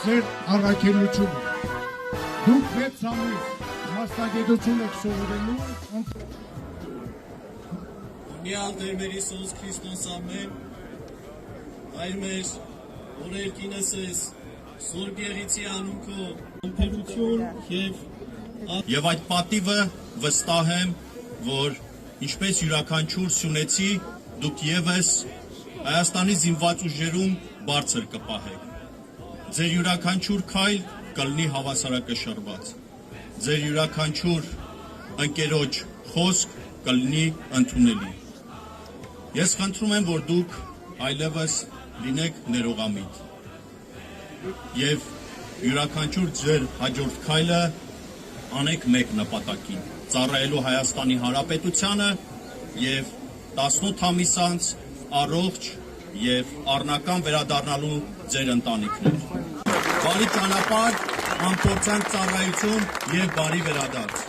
ձեր առաքելությունը։ Դուք 6 ամիս մասնագիտություն եք սովորելու Միալ Տեր մեր Հիսուս Քրիստոս ամեն, այր մեր օրերկինս ես, Սուրբ Եղիցի անունքո, ամպերություն և այդ պատիվը վստահ եմ, որ ինչպես յուրաքանչյուր սյունեցի, դուք ևս Հայաստանի զինված ուժերում բարձր կպահեք։ Ձեր յուրաքանչյուր քայլ կլինի հավասարակշռված։ Ձեր յուրաքանչյուր ընկերոջ խոսք կլինի ընդունելի։ Ես խնդրում եմ, որ դուք այլևս լինեք ներողամիտ և յուրաքանչյուր ձեր հաջորդ քայլը անեք մեկ նպատակին՝ ծառայելու Հայաստանի Հանրապետությանը և 18 ամիս անց առողջ և առնական վերադառնալու ձեր ընտանիքներ։ Բարի ճանապարհ, անփորձանք ծառայություն և բարի վերադարձ։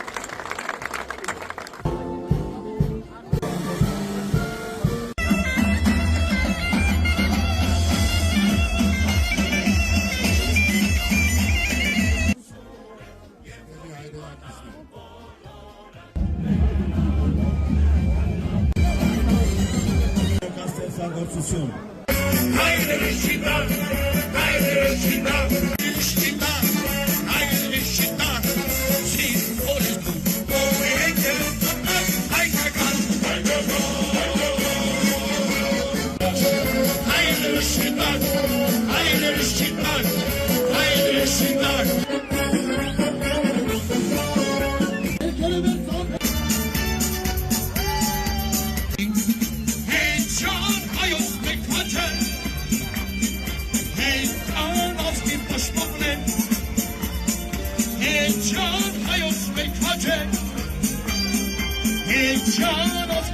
John of